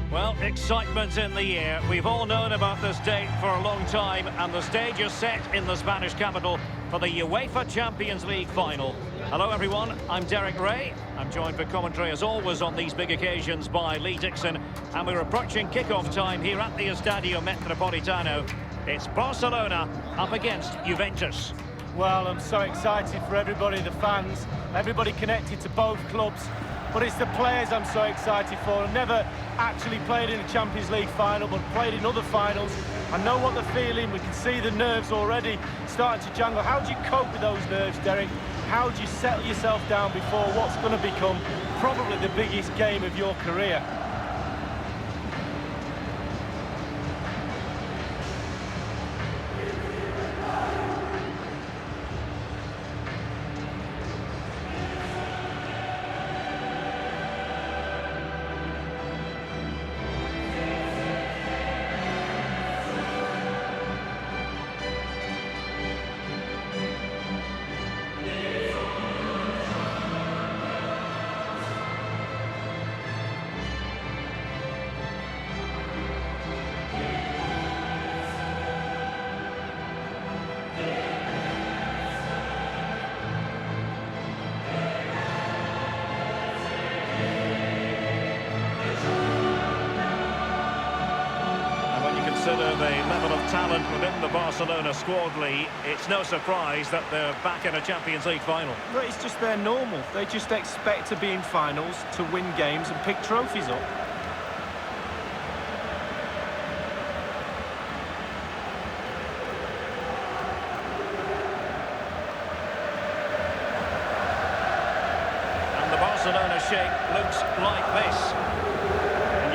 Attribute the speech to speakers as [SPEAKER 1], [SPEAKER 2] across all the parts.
[SPEAKER 1] Well, excitement in the air. We've all known about this date for a long time, and the stage is set in the Spanish capital for the UEFA Champions League final. Hello everyone, I'm Derek Ray. I'm joined for commentary as always on these big occasions by Lee Dixon, and we're approaching kick-off time here at the Estadio Metropolitano. It's Barcelona up against Juventus.
[SPEAKER 2] Well, I'm so excited for everybody, the fans, everybody connected to both clubs. But it's the players I'm so excited for. I've never actually played in a Champions League final, but played in other finals. I know what they're feeling. We can see the nerves already starting to jangle. How do you cope with those nerves, Derek? How do you settle yourself down before what's going to become probably the biggest game of your career?
[SPEAKER 1] Consider the level of talent within the Barcelona squad, Lee. It's no surprise that they're back in a Champions League final.
[SPEAKER 2] But it's just their normal. They just expect to be in finals, to win games and pick trophies up.
[SPEAKER 1] And the Barcelona shape looks like this.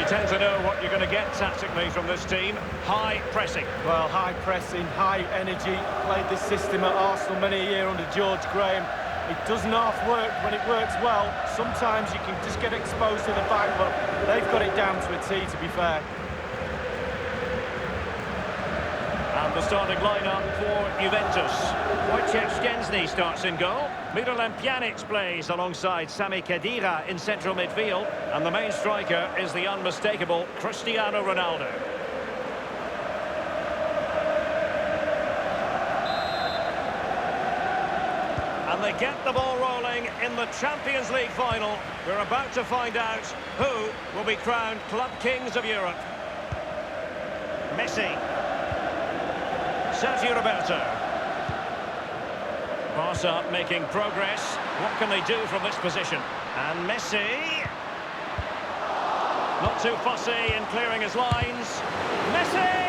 [SPEAKER 1] You tend to know what you're going to get tactically from this team. High pressing.
[SPEAKER 2] Well, high pressing, high energy. Played this system at Arsenal many a year under George Graham. It doesn't half work when it works well. Sometimes you can just get exposed to the back, but they've got it down to a T, to be fair.
[SPEAKER 1] And the starting lineup for Juventus. Wojciech Szczęsny starts in goal. Miralem Pjanic plays alongside Sami Khedira in central midfield. And the main striker is the unmistakable Cristiano Ronaldo. And they get the ball rolling in the Champions League final. We're about to find out who will be crowned Club Kings of Europe. Messi. Sergio Roberto. Barca making progress. What can they do from this position? And Messi. Not too fussy in clearing his lines. Messi!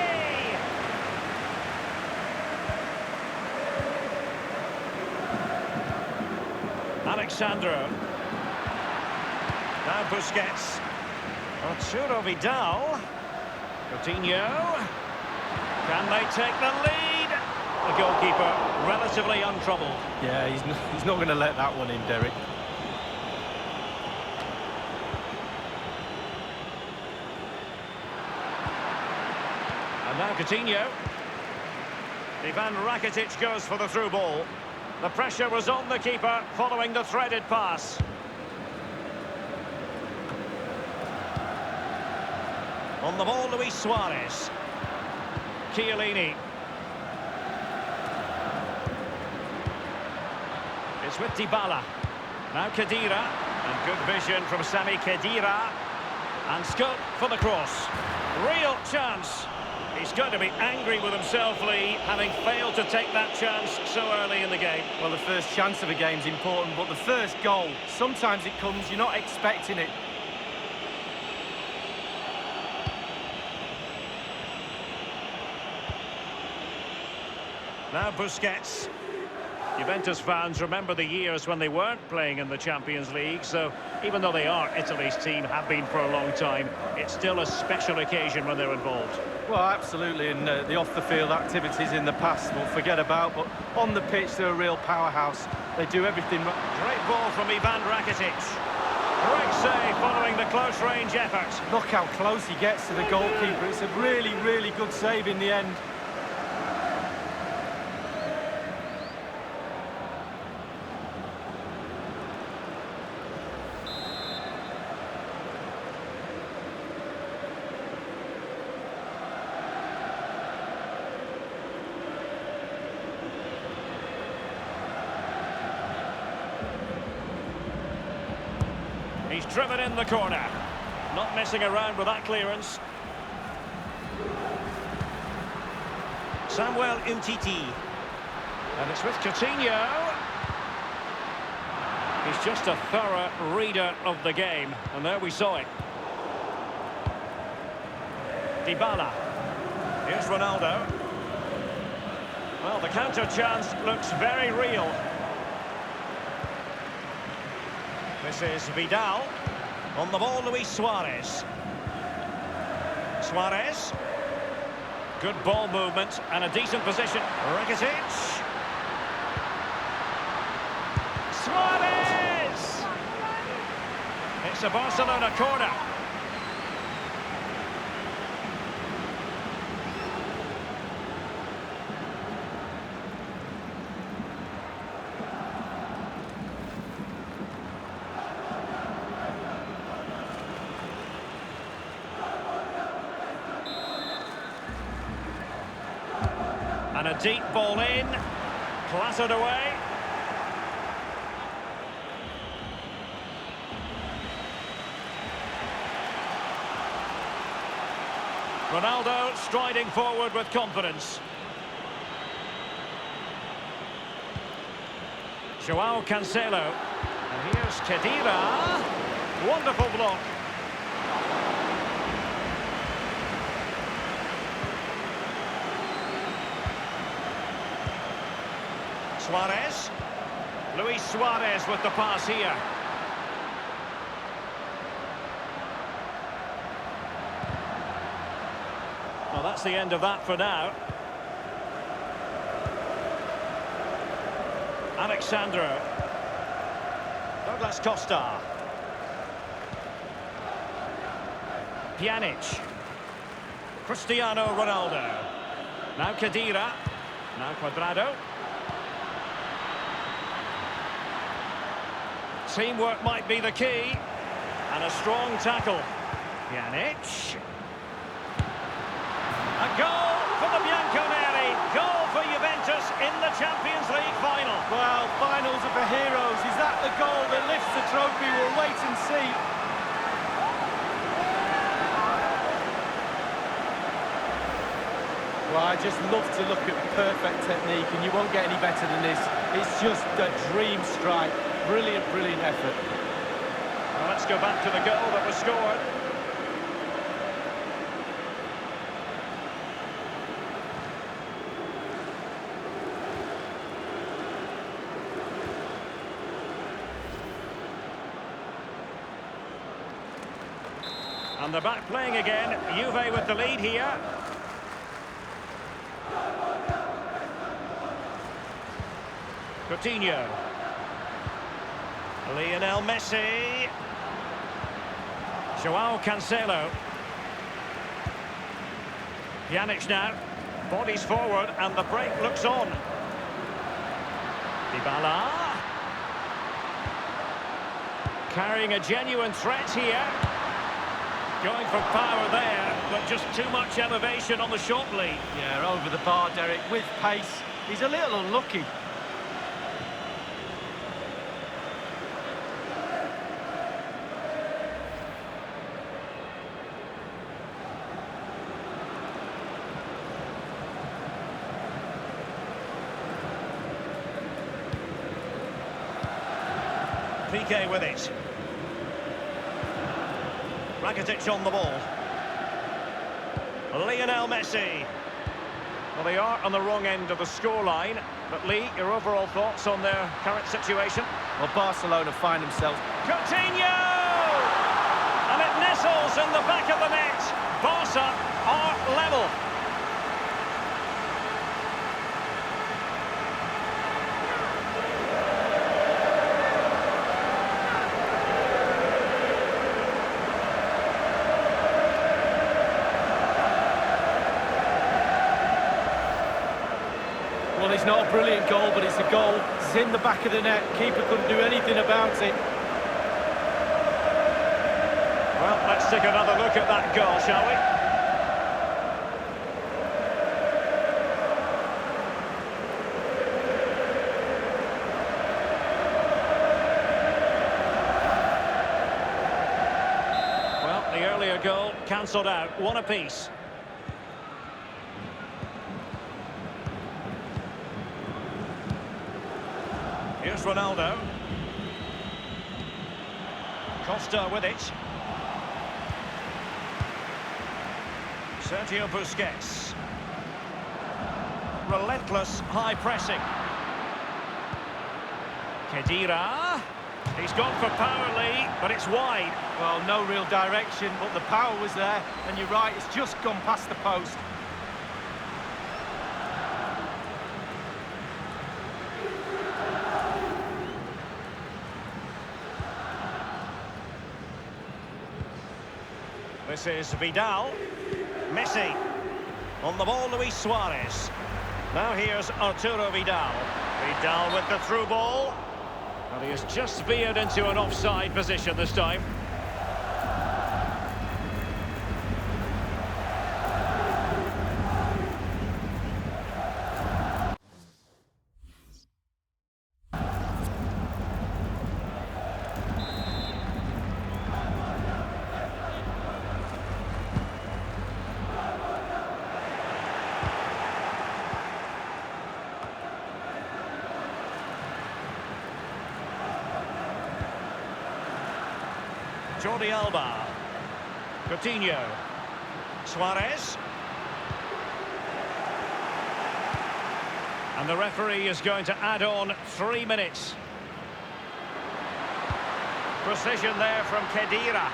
[SPEAKER 1] Alexandro. Now Busquets. Arturo Vidal. Coutinho. Can they take the lead? The goalkeeper relatively untroubled.
[SPEAKER 2] Yeah, he's not going to let that one in, Derek.
[SPEAKER 1] And now Coutinho. Ivan Rakitic goes for the through ball. The pressure was on the keeper following the threaded pass. On the ball, Luis Suarez. Chiellini. It's with Dybala. Now Khedira. And good vision from Sami Khedira. And scope for the cross. Real chance. He's going to be angry with himself, Lee, having failed to take that chance so early in the game.
[SPEAKER 2] Well, the first chance of a game's important, but the first goal, sometimes it comes, you're not expecting it.
[SPEAKER 1] Now Busquets. Juventus fans remember the years when they weren't playing in the Champions League, so even though they are Italy's team, have been for a long time, it's still a special occasion when they're involved.
[SPEAKER 2] Well, absolutely, and the off-the-field activities in the past we'll forget about, but on the pitch they're a real powerhouse. They do everything right.
[SPEAKER 1] Great ball from Ivan Rakitic. Great save following the close-range effort.
[SPEAKER 2] Look how close he gets to the goalkeeper. It's a really, really good save in the end.
[SPEAKER 1] He's driven in the corner. Not messing around with that clearance. Samuel Umtiti. And it's with Coutinho. He's just a thorough reader of the game. And there we saw it. Dybala. Here's Ronaldo. Well, the counter chance looks very real. This is Vidal. On the ball, Luis Suarez. Suarez. Good ball movement and a decent position. Rakitic. Suarez! It's a Barcelona corner. And a deep ball in, clattered away. Ronaldo striding forward with confidence. Joao Cancelo. And here's Khedira. Wonderful block. Suarez. Luis Suarez with the pass here. Well, that's the end of that for now. Alexandro. Douglas Costa. Pjanic. Cristiano Ronaldo. Now Khedira. Now Cuadrado. Teamwork might be the key. And a strong tackle. Pjanic. A goal for the Bianconeri. Goal for Juventus in the Champions League final.
[SPEAKER 2] Well, finals are for heroes. Is that the goal that lifts the trophy? We'll wait and see. Well, I just love to look at perfect technique, and you won't get any better than this. It's just a dream strike. Brilliant, brilliant effort.
[SPEAKER 1] Well, let's go back to the goal that was scored. And they're back playing again. Juve with the lead here. Coutinho. Lionel Messi. Joao Cancelo. Pjanic now. Bodies forward and the break looks on. Dybala. Carrying a genuine threat here. Going for power there, but just too much elevation on the short lead.
[SPEAKER 2] Yeah, over the bar, Derek, with pace. He's a little unlucky.
[SPEAKER 1] PK with it. Rakitic on the ball. Lionel Messi. Well, they are on the wrong end of the scoreline. But Lee, your overall thoughts on their current situation?
[SPEAKER 2] Well, Barcelona find themselves...
[SPEAKER 1] Coutinho! And it nestles in the back of the net. Barca are level.
[SPEAKER 2] Well, it's not a brilliant goal, but it's a goal. It's in the back of the net. Keeper couldn't do anything about it.
[SPEAKER 1] Well, let's take another look at that goal, shall we? earlier goal cancelled out. One apiece. Here's Ronaldo. Costa with it. Sergio Busquets. Relentless high pressing. Khedira. He's gone for power, Lee, but it's wide.
[SPEAKER 2] Well, no real direction, but the power was there, and you're right, it's just gone past the post.
[SPEAKER 1] This is Vidal. Messi. On the ball, Luis Suarez. Now here's Arturo Vidal. Vidal with the through ball. And he has just veered into an offside position this time. Jordi Alba. Coutinho. Suarez. And the referee is going to add on 3 minutes. Precision there from Khedira.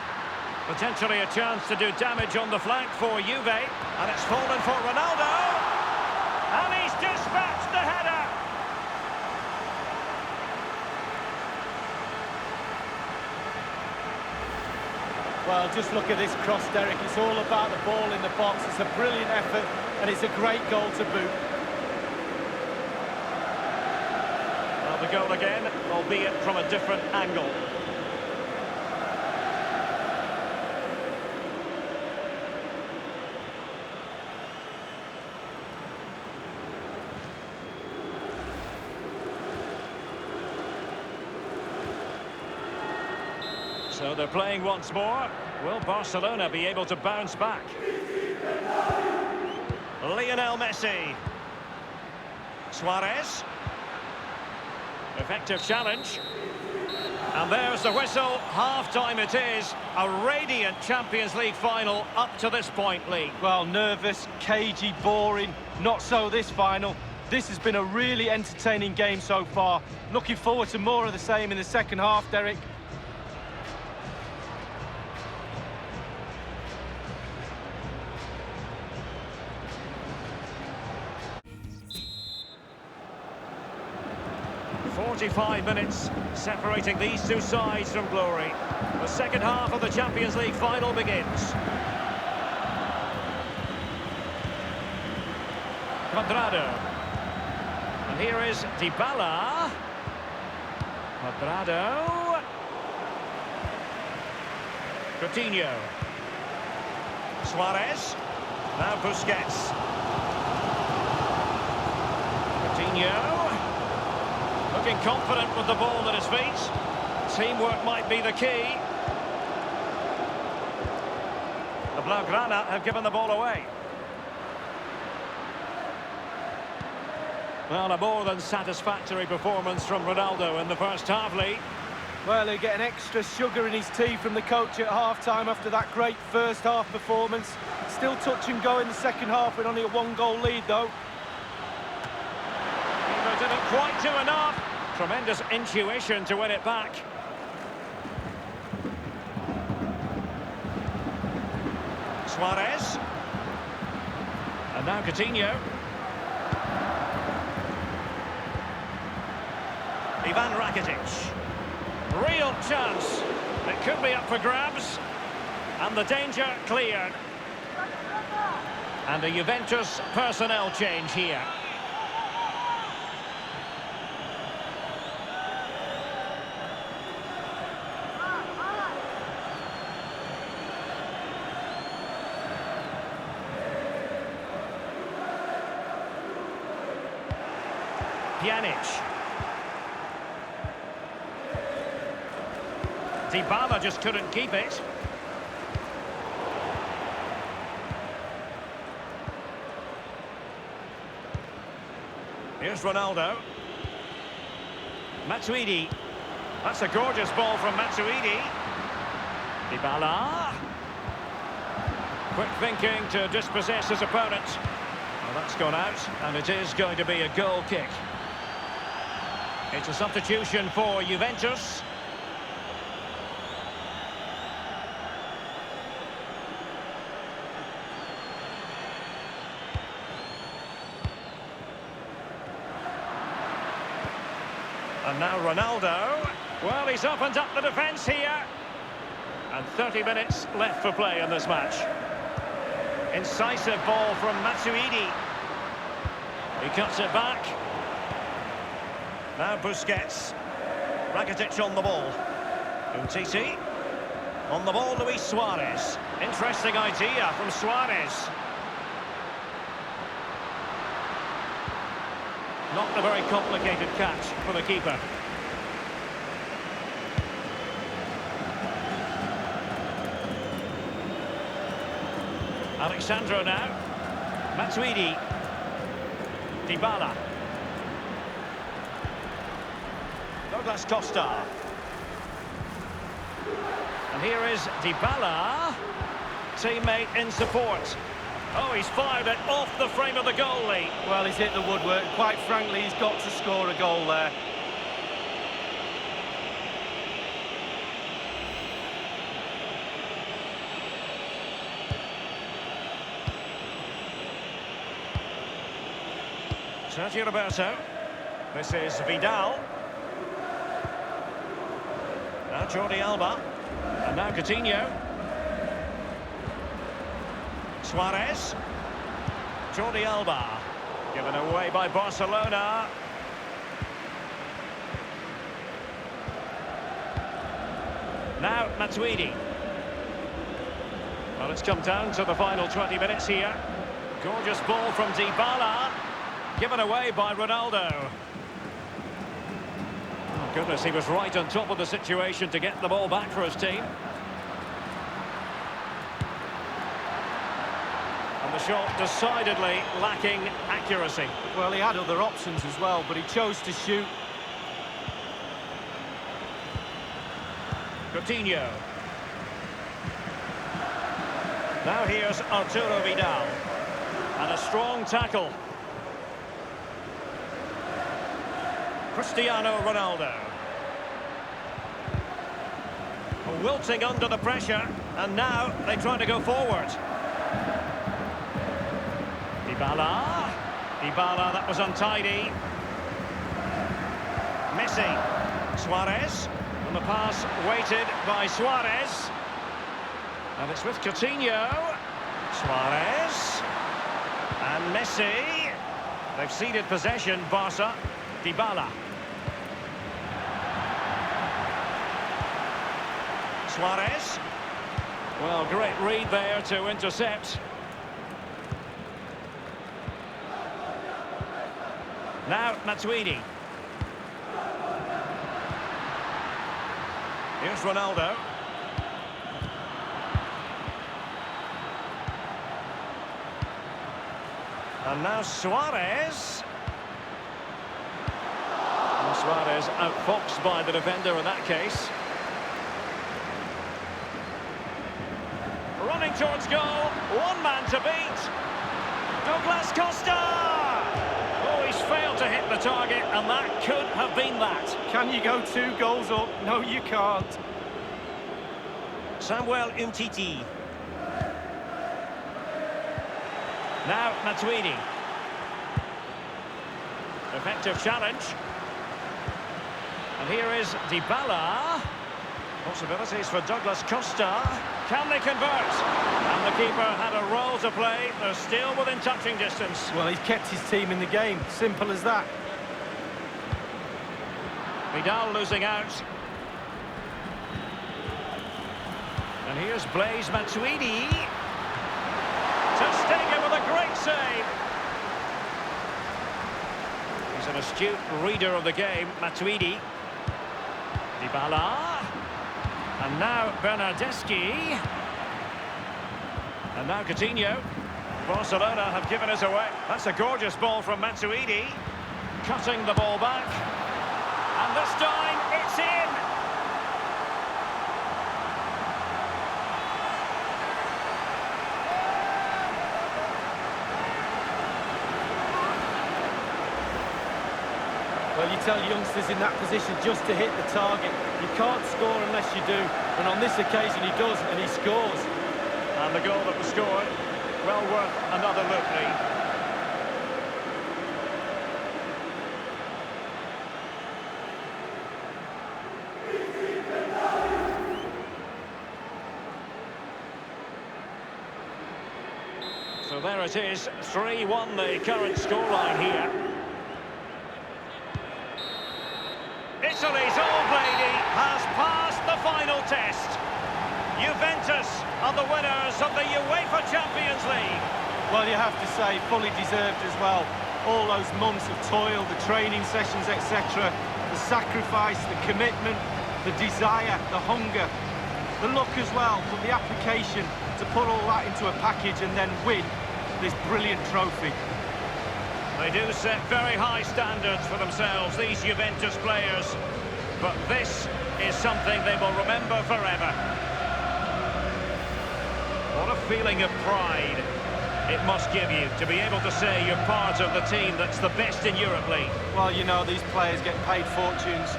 [SPEAKER 1] Potentially a chance to do damage on the flank for Juve. And it's fallen for Ronaldo. And he's dispatched the header.
[SPEAKER 2] Well, just look at this cross, Derek. It's all about the ball in the box. It's a brilliant effort, and it's a great goal to boot.
[SPEAKER 1] Well, the goal again, albeit from a different angle. So they're playing once more. Will Barcelona be able to bounce back? Lionel Messi. Suarez. Effective challenge. And there's the whistle. Half-time it is. A radiant Champions League final up to this point, Lee.
[SPEAKER 2] Well, nervous, cagey, boring. Not so this final. This has been a really entertaining game so far. Looking forward to more of the same in the second half, Derek.
[SPEAKER 1] "45 minutes separating these two sides from glory. The second half of the Champions League final begins. Cuadrado. And here is Dybala. Cuadrado. Coutinho. Suarez. Now Busquets. Coutinho. Looking confident with the ball at his feet. Teamwork might be the key. The Blaugrana have given the ball away. Well, a more than satisfactory performance from Ronaldo in the first half, Lee.
[SPEAKER 2] Well, he'll get an extra sugar in his tea from the coach at half-time after that great first half performance. Still touch and go in the second half with only a 1-goal lead, though.
[SPEAKER 1] Didn't quite do enough. Tremendous intuition to win it back. Suarez. And now Coutinho. Ivan Rakitic. Real chance. It could be up for grabs. And the danger cleared. And a Juventus personnel change here. Pjanic. Dybala just couldn't keep it. Here's Ronaldo. Matuidi. That's a gorgeous ball from Matuidi. Dybala. Quick thinking to dispossess his opponent. Well, that's gone out, and it is going to be a goal kick. It's a substitution for Juventus. And now Ronaldo. Well, he's opened up the defence here. And 30 minutes left for play in this match. Incisive ball from Matuidi. He cuts it back. Now Busquets. Rakitic on the ball. Umtiti. On the ball, Luis Suarez. Interesting idea from Suarez. Not a very complicated catch for the keeper. Alexandro now. Matuidi. Dybala. Douglas Costa. And here is Dybala. Teammate in support. Oh, he's fired it off the frame of the goalie.
[SPEAKER 2] Well, he's hit the woodwork. Quite frankly, he's got to score a goal there.
[SPEAKER 1] Sergio Roberto. This is Vidal. Now Jordi Alba. And now Coutinho. Suarez. Jordi Alba. Given away by Barcelona. Now Matuidi. Well, it's come down to the final 20 minutes here. Gorgeous ball from Dybala. Given away by Ronaldo. Oh, goodness, he was right on top of the situation to get the ball back for his team. And the shot decidedly lacking accuracy.
[SPEAKER 2] Well, he had other options as well, but he chose to shoot.
[SPEAKER 1] Coutinho. Now here's Arturo Vidal. And a strong tackle. Cristiano Ronaldo. Wilting under the pressure, and now they try to go forward. Dybala. Dybala, that was untidy. Messi. Suarez. And the pass weighted by Suarez. And it's with Coutinho. Suarez. And Messi. They've ceded possession, Barca. Dybala. Suarez. Well, great read there to intercept. Now Matuidi. Here's Ronaldo. And now Suarez. And Suarez outfoxed by the defender in that case. Running towards goal, one man to beat. Douglas Costa! Oh, he's failed to hit the target, and that could have been that.
[SPEAKER 2] Can you go 2 goals up? No, you can't.
[SPEAKER 1] Samuel Umtiti. Now Matuidi. Effective challenge. And here is Dybala. Possibilities for Douglas Costa. Can they convert? And the keeper had a role to play. They're still within touching distance.
[SPEAKER 2] Well, he's kept his team in the game. Simple as that.
[SPEAKER 1] Vidal losing out. And here's Blaise Matuidi. Ter Stegen with a great save. He's an astute reader of the game, Matuidi. Dybala. And now Bernardeschi. And now Coutinho. Barcelona have given us away. That's a gorgeous ball from Matuidi. cutting the ball back. And this time, it's in!
[SPEAKER 2] Well, you tell youngsters in that position just to hit the target. You can't score unless you do. And on this occasion, he does, and he scores.
[SPEAKER 1] And the goal that was scored, well worth another look, Lee. So there it is, 3-1 the current scoreline here. Italy's old lady has passed the final test. Juventus are the winners of the UEFA Champions League.
[SPEAKER 2] Well, you have to say, fully deserved as well. All those months of toil, the training sessions, etc. The sacrifice, the commitment, the desire, the hunger, the luck as well, but the application to put all that into a package and then win this brilliant trophy.
[SPEAKER 1] They do set very high standards for themselves, these Juventus players. But this is something they will remember forever. What a feeling of pride it must give you to be able to say you're part of the team that's the best in Europe, Lee.
[SPEAKER 2] Well, you know, these players get paid fortunes.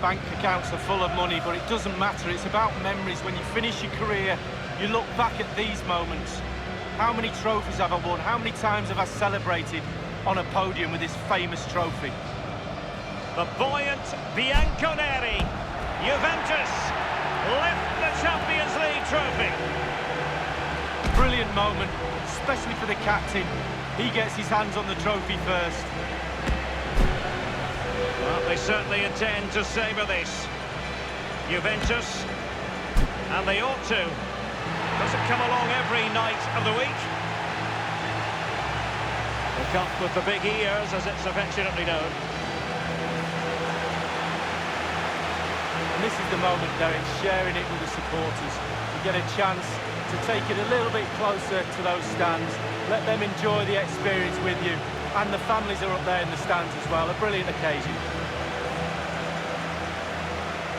[SPEAKER 2] Bank accounts are full of money, but it doesn't matter. It's about memories. When you finish your career, you look back at these moments. How many trophies have I won? How many times have I celebrated on a podium with this famous trophy?
[SPEAKER 1] The buoyant Bianconeri, Juventus, lift the Champions League trophy.
[SPEAKER 2] Brilliant moment, especially for the captain. He gets his hands on the trophy first.
[SPEAKER 1] Well, they certainly intend to savour this. Juventus, and they ought to. Doesn't come along every night of the week. The cup with the big ears, as it's affectionately known.
[SPEAKER 2] And this is the moment, Derek, sharing it with the supporters. You get a chance to take it a little bit closer to those stands. Let them enjoy the experience with you. And the families are up there in the stands as well. A brilliant occasion.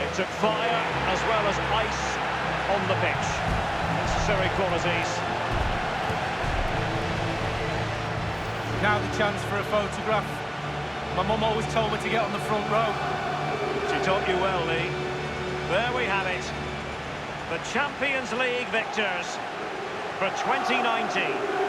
[SPEAKER 1] It took fire as well as ice on the pitch. Necessary qualities.
[SPEAKER 2] Now the chance for a photograph. My mum always told me to get on the front row.
[SPEAKER 1] She taught you well, Lee. There we have it. The Champions League victors for 2019.